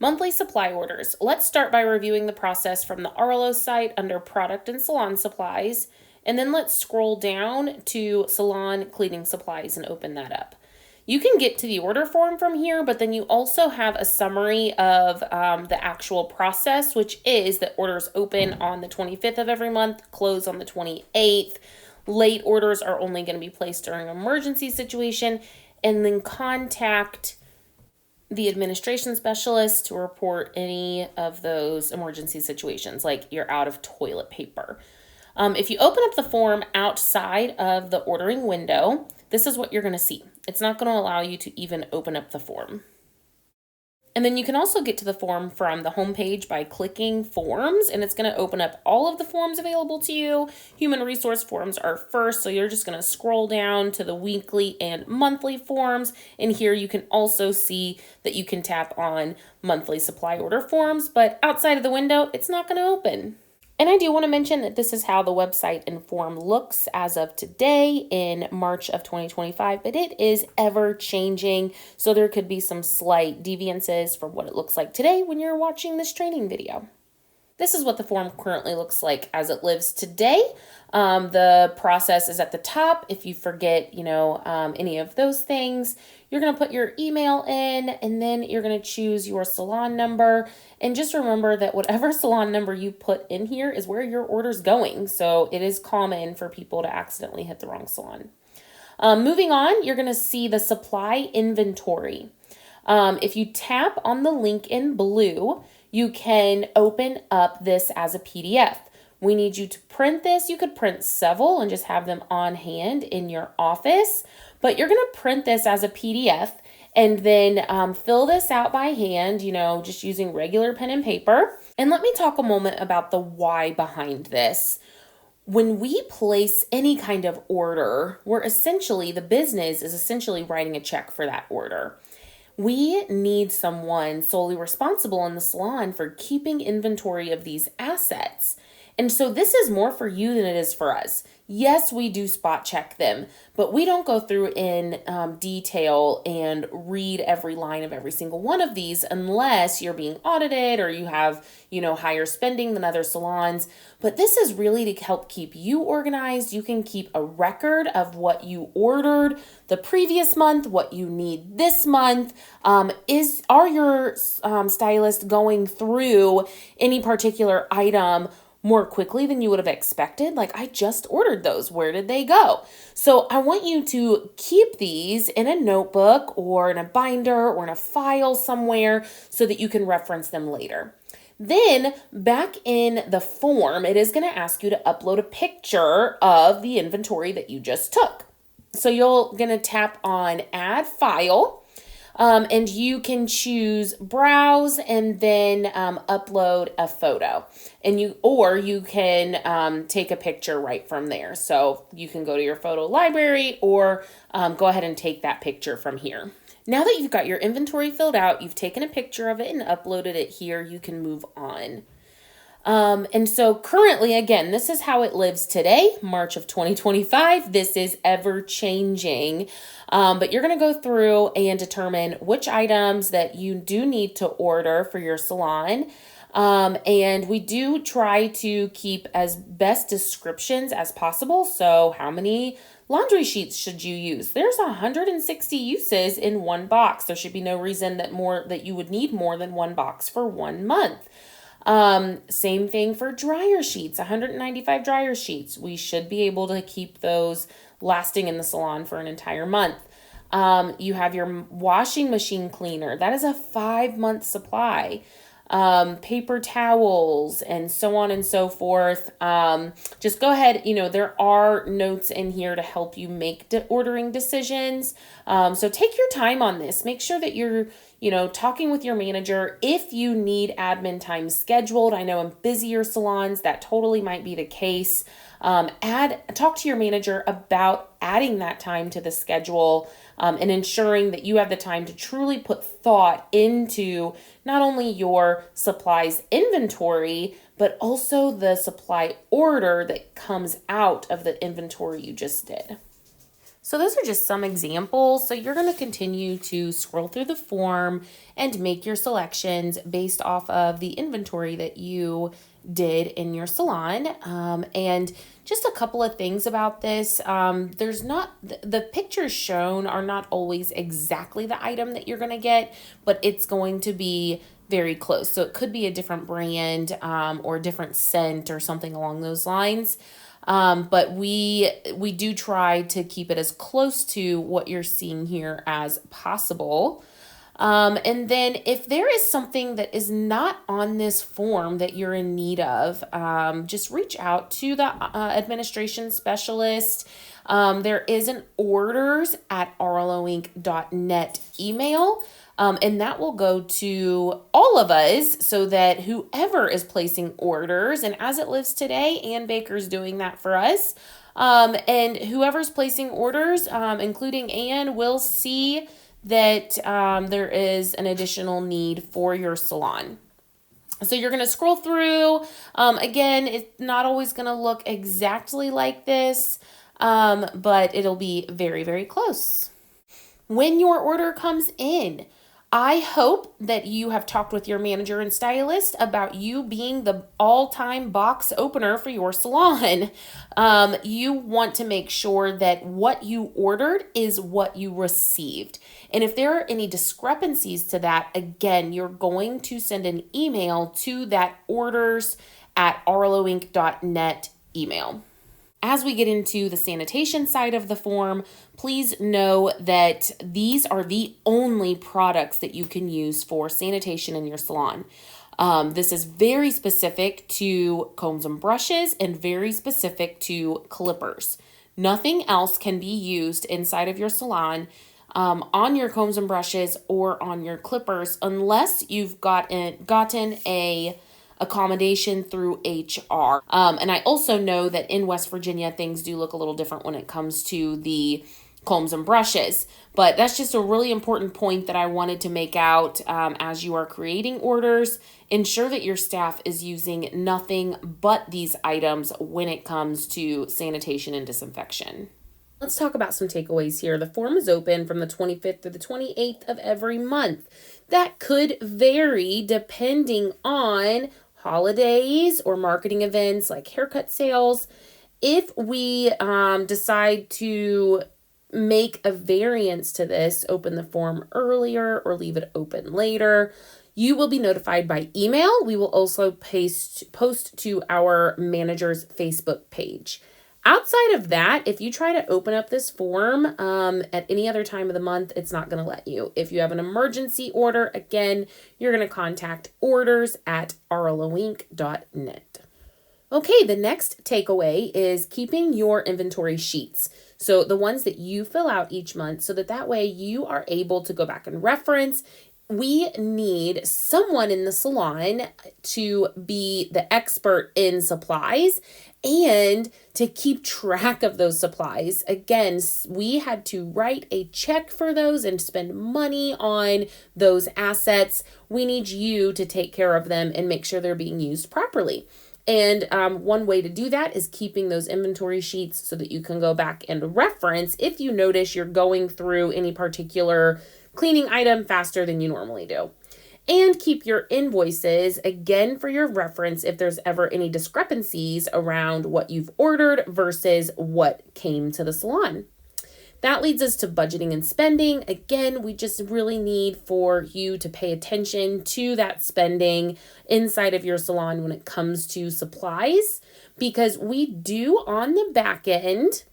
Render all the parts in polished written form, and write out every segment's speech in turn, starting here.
Monthly supply orders. Let's start by reviewing the process from the Arlo site under product and salon supplies, and then let's scroll down to salon cleaning supplies and open that up. You can get to the order form from here, but then you also have a summary of the actual process, which is that orders open on the 25th of every month, close on the 28th. Late orders are only going to be placed during an emergency situation, and then contact the administration specialist to report any of those emergency situations, like you're out of toilet paper. If you open up the form outside of the ordering window, this is what you're going to see. It's not going to allow you to even open up the form. And then you can also get to the form from the homepage by clicking forms, and it's going to open up all of the forms available to you. Human resource forms are first, so you're just going to scroll down to the weekly and monthly forms. And here you can also see that you can tap on monthly supply order forms, but outside of the window, it's not going to open. And I do want to mention that this is how the website and form looks as of today in March of 2025, but it is ever changing. So there could be some slight deviances from what it looks like today when you're watching this training video. This is what the form currently looks like as it lives today. The process is at the top. If you forget, any of those things, you're going to put your email in, and then you're going to choose your salon number. And just remember that whatever salon number you put in here is where your order's going. So it is common for people to accidentally hit the wrong salon. Moving on, you're going to see the supply inventory. If you tap on the link in blue, you can open up this as a PDF. We need you to print this. You could print several and just have them on hand in your office, but you're going to print this as a PDF and then fill this out by hand, just using regular pen and paper. And let me talk a moment about the why behind this. When we place any kind of order, the business is essentially writing a check for that order. We need someone solely responsible in the salon for keeping inventory of these assets. And so this is more for you than it is for us. Yes, we do spot check them, but we don't go through in detail and read every line of every single one of these unless you're being audited or you have, higher spending than other salons. But this is really to help keep you organized. You can keep a record of what you ordered the previous month, what you need this month. Are your stylists going through any particular item more quickly than you would have expected? Like, I just ordered those. Where did they go? So I want you to keep these in a notebook or in a binder or in a file somewhere so that you can reference them later. Then back in the form, it is going to ask you to upload a picture of the inventory that you just took. So you're going to tap on Add File. And you can choose browse and then upload a photo, and you can take a picture right from there. So you can go to your photo library or go ahead and take that picture from here. Now that you've got your inventory filled out, you've taken a picture of it and uploaded it here, you can move on. And so currently, again, this is how it lives today, March of 2025. This is ever changing, but you're going to go through and determine which items that you do need to order for your salon. And we do try to keep as best descriptions as possible. So how many laundry sheets should you use? There's 160 uses in one box. There should be no reason that you would need more than one box for 1 month. Same thing for dryer sheets, 195 dryer sheets. We should be able to keep those lasting in the salon for an entire month. You have your washing machine cleaner. That is a 5-month supply. Paper towels and so on and so forth. Just go ahead. There are notes in here to help you make ordering decisions. So take your time on this. Make sure that you're talking with your manager. If you need admin time scheduled, I know in busier salons that totally might be the case. Talk to your manager about adding that time to the schedule and ensuring that you have the time to truly put thought into not only your supplies inventory, but also the supply order that comes out of the inventory you just did. So those are just some examples. So you're going to continue to scroll through the form and make your selections based off of the inventory that you did in your salon. And just a couple of things about this. There's not, the pictures shown are not always exactly the item that you're going to get, but it's going to be very close. So it could be a different brand or a different scent or something along those lines. But we do try to keep it as close to what you're seeing here as possible. And then if there is something that is not on this form that you're in need of, just reach out to the administration specialist. There is an orders@arloinc.net email. And that will go to all of us so that whoever is placing orders, and as it lives today, Ann Baker's doing that for us. And whoever's placing orders, including Ann, will see that there is an additional need for your salon. So you're going to scroll through. Again, it's not always going to look exactly like this, but it'll be very, very close. When your order comes in, I hope that you have talked with your manager and stylist about you being the all-time box opener for your salon. You want to make sure that what you ordered is what you received. And if there are any discrepancies to that, again, you're going to send an email to that orders@arloinc.net email. As we get into the sanitation side of the form, please know that these are the only products that you can use for sanitation in your salon. This is very specific to combs and brushes and very specific to clippers. Nothing else can be used inside of your salon on your combs and brushes or on your clippers unless you've gotten a accommodation through HR. And I also know that in West Virginia, things do look a little different when it comes to the combs and brushes. But that's just a really important point that I wanted to make out as you are creating orders. Ensure that your staff is using nothing but these items when it comes to sanitation and disinfection. Let's talk about some takeaways here. The form is open from the 25th to the 28th of every month. That could vary depending on holidays or marketing events like haircut sales. If we decide to make a variance to this, open the form earlier or leave it open later, you will be notified by email. We will also post to our manager's Facebook page. Outside of that, if you try to open up this form at any other time of the month, it's not going to let you. If you have an emergency order, again, you're going to contact orders@arloinc.net. Okay, the next takeaway is keeping your inventory sheets. So the ones that you fill out each month so that way you are able to go back and reference. We need someone in the salon to be the expert in supplies and to keep track of those supplies. Again, we had to write a check for those and spend money on those assets. We need you to take care of them and make sure they're being used properly. And one way to do that is keeping those inventory sheets so that you can go back and reference if you notice you're going through any particular cleaning item faster than you normally do. And keep your invoices, again, for your reference if there's ever any discrepancies around what you've ordered versus what came to the salon. That leads us to budgeting and spending. Again, we just really need for you to pay attention to that spending inside of your salon when it comes to supplies, because we do on the back end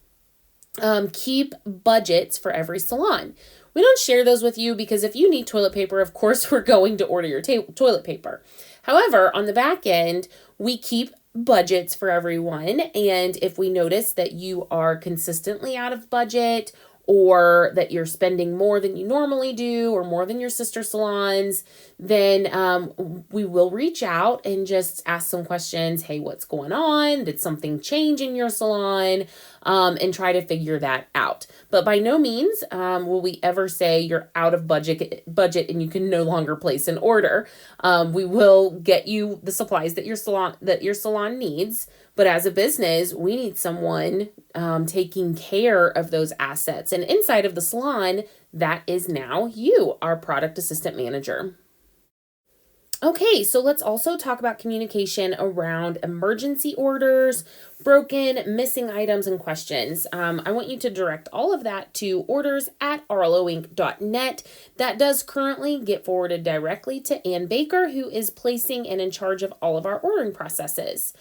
keep budgets for every salon. We don't share those with you because if you need toilet paper, of course, we're going to order your toilet paper. However, on the back end, we keep budgets for everyone. And if we notice that you are consistently out of budget or that you're spending more than you normally do or more than your sister salons, then we will reach out and just ask some questions. Hey, what's going on? Did something change in your salon? And try to figure that out. But by no means will we ever say you're out of budget and you can no longer place an order. We will get you the supplies that your salon needs. But as a business, we need someone taking care of those assets. And inside of the salon, that is now you, our product assistant manager. Okay, so let's also talk about communication around emergency orders, broken, missing items, and questions. I want you to direct all of that to orders@arloinc.net. That does currently get forwarded directly to Ann Baker, who is placing and in charge of all of our ordering processes.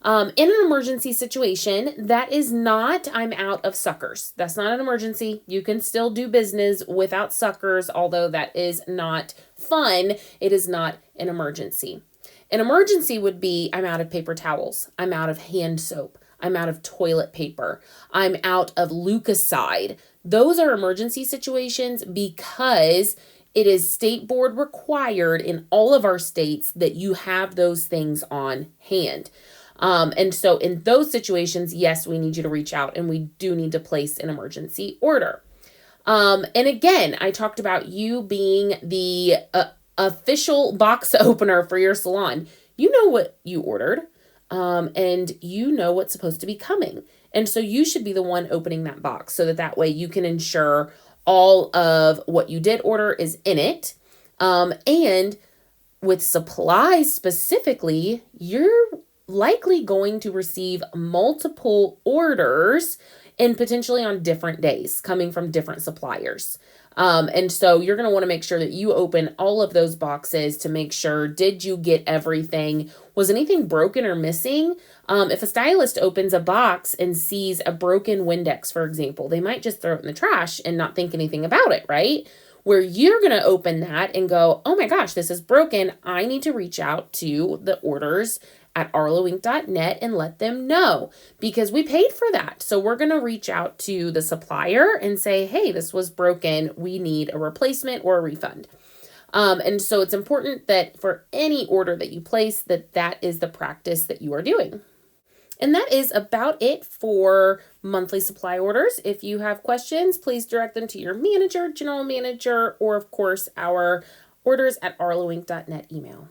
In an emergency situation, that is not, I'm out of suckers. That's not an emergency. You can still do business without suckers, although that is not fun. It is not an emergency. An emergency would be, I'm out of paper towels. I'm out of hand soap. I'm out of toilet paper. I'm out of Lucaside. Those are emergency situations because it is state board required in all of our states that you have those things on hand. And so in those situations, yes, we need you to reach out and we do need to place an emergency order. And again, I talked about you being the official box opener for your salon. You know what you ordered, and you know what's supposed to be coming. And so you should be the one opening that box so that way you can ensure all of what you did order is in it. And with supplies specifically, you're likely going to receive multiple orders and potentially on different days coming from different suppliers. And so you're going to want to make sure that you open all of those boxes to make sure, did you get everything? Was anything broken or missing? If a stylist opens a box and sees a broken Windex, for example, they might just throw it in the trash and not think anything about it, right? Where you're going to open that and go, oh my gosh, this is broken. I need to reach out to the orders at arloinc.net and let them know because we paid for that. So we're going to reach out to the supplier and say, hey, this was broken. We need a replacement or a refund. And so it's important that for any order that you place, that is the practice that you are doing. And that is about it for monthly supply orders. If you have questions, please direct them to your manager, general manager, or of course, our orders@arloinc.net email.